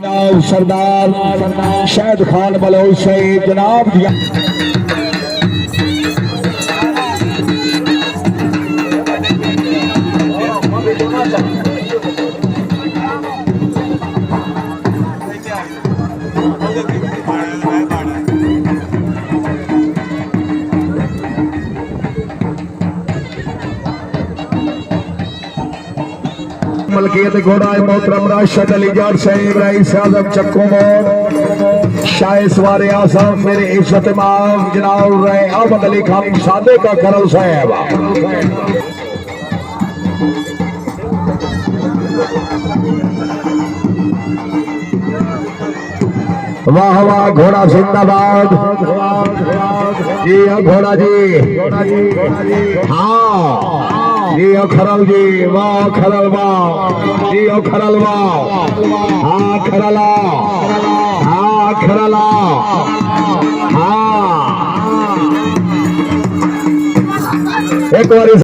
सरदार Shahid Khan Bloch से जनाब दिया मलकियत घोड़ा मोहतरम राशिद अली जाट साहिब रईस आजम चक्कू मोड़ शाह सवारे आसम मेरे इज्जत इमाम जनाब रहे अहमद अली खान सादे का करल साहब वाह वाह घोड़ा जिंदाबाद जी घोड़ा जी हाँ जी खरल जी वाह खरल वाह जी खरल वाह हाँ खरला हाँ खरला हाँ एक बार